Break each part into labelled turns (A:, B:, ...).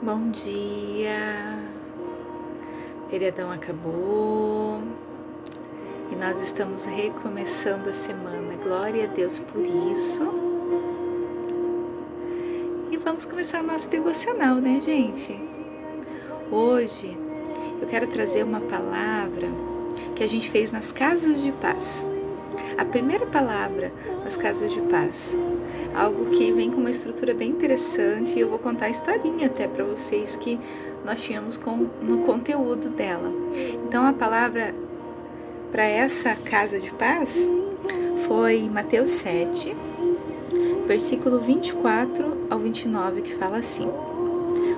A: Bom dia! Feriadão acabou e nós estamos recomeçando a semana. Glória a Deus por isso. E vamos começar o nosso devocional, né, gente? Hoje eu quero trazer uma palavra que a gente fez nas Casas de Paz. A primeira palavra nas Casas de Paz. Algo que vem com uma estrutura bem interessante e eu vou contar a historinha até para vocês que nós tínhamos no conteúdo dela. Então a palavra para essa Casa de Paz foi Mateus 7, versículo 24 ao 29, que fala assim: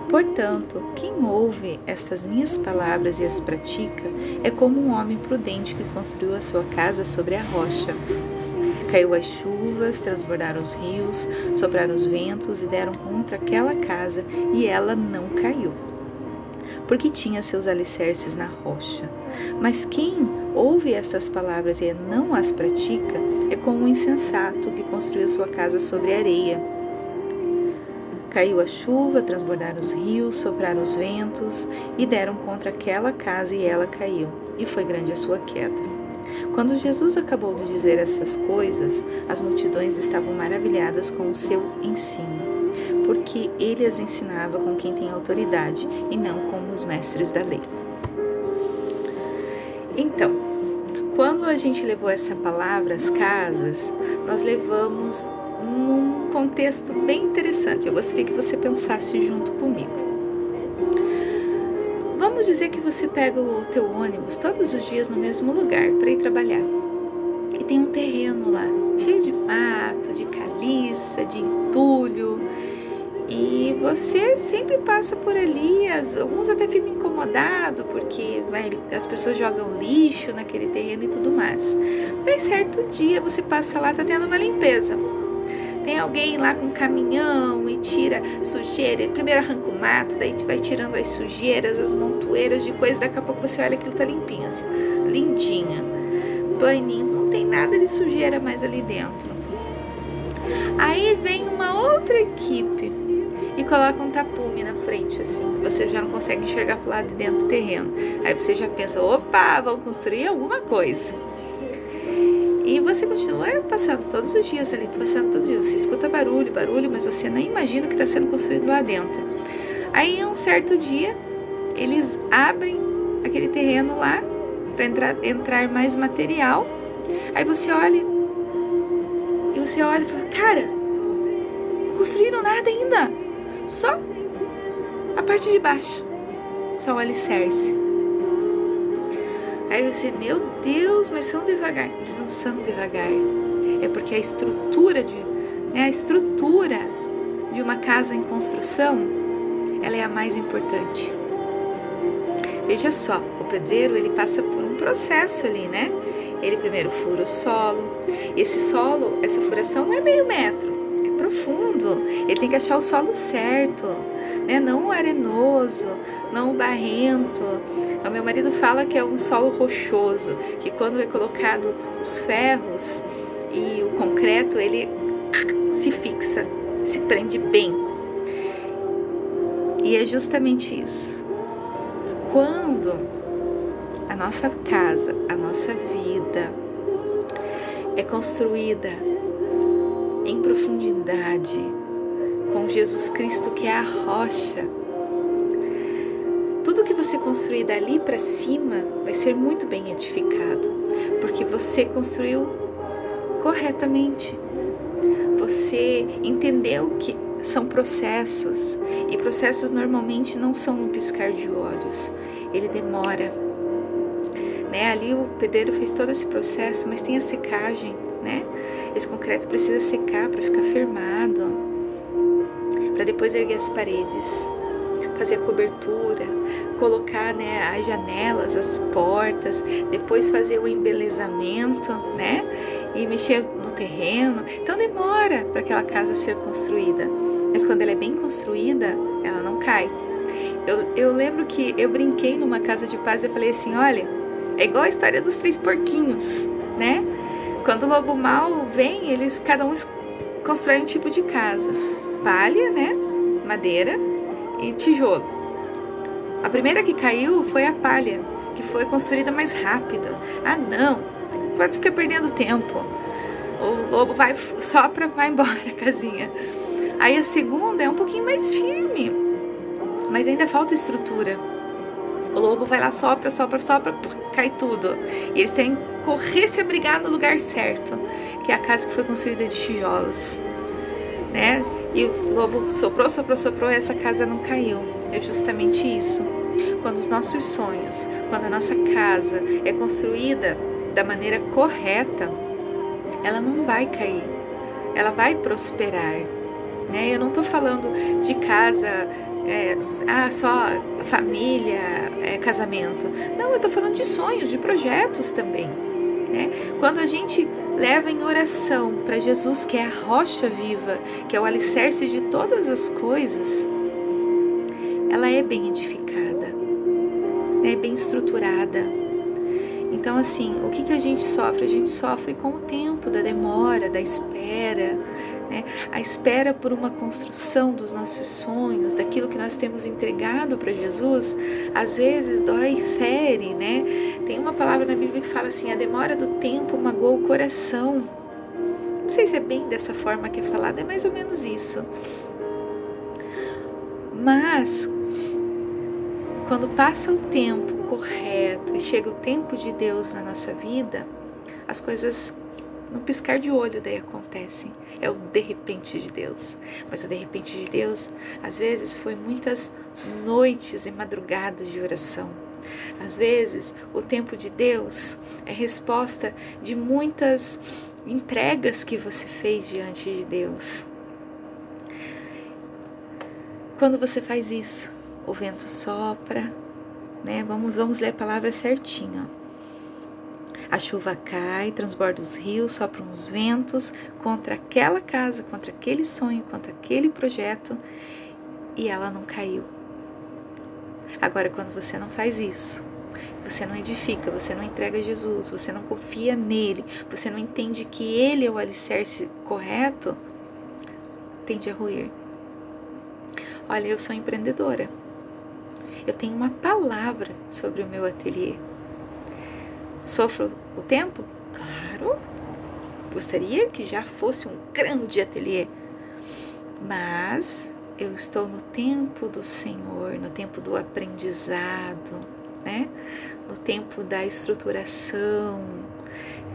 A: Portanto, quem ouve estas minhas palavras e as pratica é como um homem prudente que construiu a sua casa sobre a rocha. Caiu as chuvas, transbordaram os rios, sopraram os ventos e deram contra aquela casa, e ela não caiu, porque tinha seus alicerces na rocha. Mas quem ouve estas palavras e não as pratica é como um insensato que construiu sua casa sobre areia. Caiu a chuva, transbordaram os rios, sopraram os ventos e deram contra aquela casa, e ela caiu, e foi grande a sua queda. Quando Jesus acabou de dizer essas coisas, as multidões estavam maravilhadas com o seu ensino, porque ele as ensinava com quem tem autoridade e não como os mestres da lei. Então, quando a gente levou essa palavra às casas, nós levamos num contexto bem interessante. Eu gostaria que você pensasse junto comigo. Vamos dizer que você pega o teu ônibus todos os dias no mesmo lugar para ir trabalhar. E tem um terreno lá, cheio de mato, de caliça, de entulho. E você sempre passa por ali, alguns até ficam incomodados porque as pessoas jogam lixo naquele terreno e tudo mais. Mas certo dia você passa lá, tá tendo uma limpeza. Tem alguém lá com um caminhão e tira sujeira, e primeiro arranca o mato, daí vai tirando as sujeiras, as montoeiras de coisa, daqui a pouco você olha aquilo tá limpinho, assim, lindinha, planinho, não tem nada de sujeira mais ali dentro. Aí vem uma outra equipe e coloca um tapume na frente, assim, que você já não consegue enxergar pro lado de dentro do terreno. Aí você já pensa, opa, vão construir alguma coisa. E você continua passando todos os dias ali, passando todos os dias. Você escuta barulho, mas você nem imagina o que está sendo construído lá dentro. Aí, um certo dia, eles abrem aquele terreno lá para entrar mais material. Aí você olha e fala, cara, não construíram nada ainda. Só a parte de baixo, só o alicerce. Aí você, meu Deus, mas são devagar. Eles não são devagar. É porque a estrutura de uma casa em construção, ela é a mais importante. Veja só, o pedreiro, ele passa por um processo ali, né? Ele primeiro fura o solo. Esse solo, essa furação não é meio metro, é profundo. Ele tem que achar o solo certo, né? Não o arenoso, não o barrento. O meu marido fala que é um solo rochoso, que quando é colocado os ferros e o concreto, ele se fixa, se prende bem. E é justamente isso. Quando a nossa casa, a nossa vida é construída em profundidade, com Jesus Cristo, que é a rocha, tudo que você construir dali para cima vai ser muito bem edificado, porque você construiu corretamente. Você entendeu que são processos, e processos normalmente não são no piscar de olhos, ele demora, né? Ali o pedreiro fez todo esse processo, mas tem a secagem, né? Esse concreto precisa secar para ficar firmado, para depois erguer as paredes, fazer a cobertura, colocar, né, as janelas, as portas, depois fazer o embelezamento, né, e mexer no terreno. Então demora para aquela casa ser construída, mas quando ela é bem construída, ela não cai. Eu lembro que eu brinquei numa casa de paz, eu falei assim, olha, é igual a história dos 3 porquinhos, né? Quando o lobo mau vem, cada um constrói um tipo de casa. Palha, né, madeira, e tijolo. A primeira que caiu foi a palha, que foi construída mais rápido. Ah, não, pode ficar perdendo tempo. O lobo sopra, vai embora a casinha. Aí a segunda é um pouquinho mais firme, mas ainda falta estrutura. O lobo vai lá, sopra, cai tudo. E eles têm que correr, se abrigar no lugar certo, que é a casa que foi construída de tijolos, né? E o lobo soprou, e essa casa não caiu. É justamente isso. Quando os nossos sonhos, quando a nossa casa é construída da maneira correta, ela não vai cair, ela vai prosperar, né? Eu não estou falando de casa, só família, casamento. Não, eu estou falando de sonhos, de projetos também, né? Quando a gente leva em oração para Jesus, que é a rocha viva, que é o alicerce de todas as coisas, ela é bem edificada, né? Bem estruturada. Então, assim, o que a gente sofre? A gente sofre com o tempo da demora, da espera, né? A espera por uma construção dos nossos sonhos, daquilo que nós temos entregado para Jesus, às vezes dói e fere, né? Tem uma palavra na Bíblia que fala assim: a demora do tempo magoa o coração. Não sei se é bem dessa forma que é falado, é mais ou menos isso. Mas, quando passa o tempo correto e chega o tempo de Deus na nossa vida, as coisas, no piscar de olho, daí acontecem. É o de repente de Deus. Mas o de repente de Deus, às vezes, foi muitas noites e madrugadas de oração. Às vezes, o tempo de Deus é resposta de muitas entregas que você fez diante de Deus. Quando você faz isso, o vento sopra, né? Vamos ler a palavra certinho. A chuva cai, transborda os rios, sopram os ventos contra aquela casa, contra aquele sonho, contra aquele projeto, e ela não caiu. Agora, quando você não faz isso, você não edifica, você não entrega a Jesus, você não confia nele, você não entende que ele é o alicerce correto, tende a ruir. Olha, eu sou empreendedora. Eu tenho uma palavra sobre o meu ateliê. Sofro o tempo? Claro. Gostaria que já fosse um grande ateliê. Mas eu estou no tempo do Senhor, no tempo do aprendizado, né? No tempo da estruturação,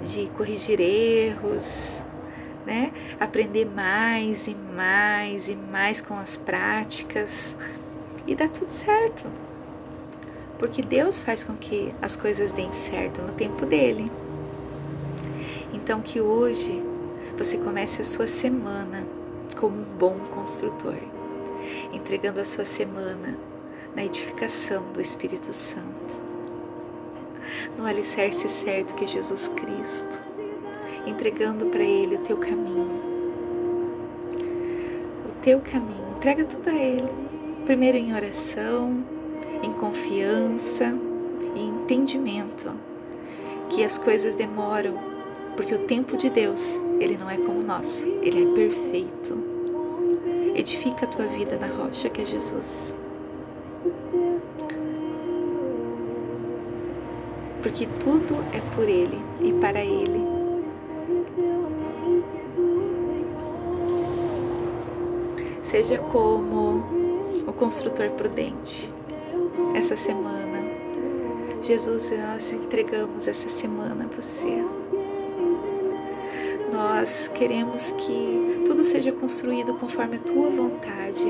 A: de corrigir erros, né? Aprender mais e mais e mais com as práticas. E dá tudo certo. Porque Deus faz com que as coisas deem certo no tempo dele. Então que hoje você comece a sua semana como um bom construtor, entregando a sua semana na edificação do Espírito Santo, no alicerce certo que é Jesus Cristo, entregando para Ele o teu caminho. O teu caminho, entrega tudo a Ele. Primeiro em oração, em confiança e entendimento que as coisas demoram, porque o tempo de Deus, ele não é como nós, ele é perfeito. Edifica a tua vida na rocha que é Jesus. Porque tudo é por Ele e para Ele. Seja como o construtor prudente. Essa semana, Jesus, nós entregamos essa semana a você. Nós queremos que tudo seja construído conforme a tua vontade,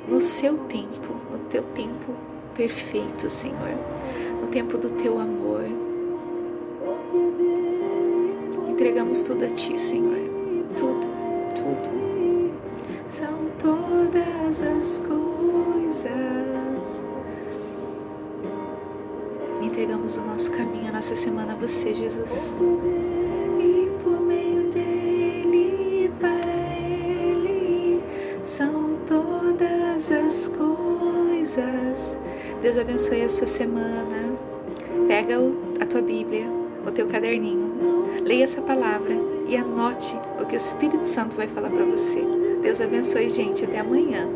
A: no seu tempo, no teu tempo perfeito, Senhor, no tempo do teu amor. Entregamos tudo a ti, Senhor, tudo, tudo. São todas as coisas. Entregamos o nosso caminho, a nossa semana a você, Jesus. E por meio dele e para ele são todas as coisas. Deus abençoe a sua semana. Pega a tua Bíblia, o teu caderninho, leia essa palavra e anote o que o Espírito Santo vai falar para você. Deus abençoe, gente. Até amanhã.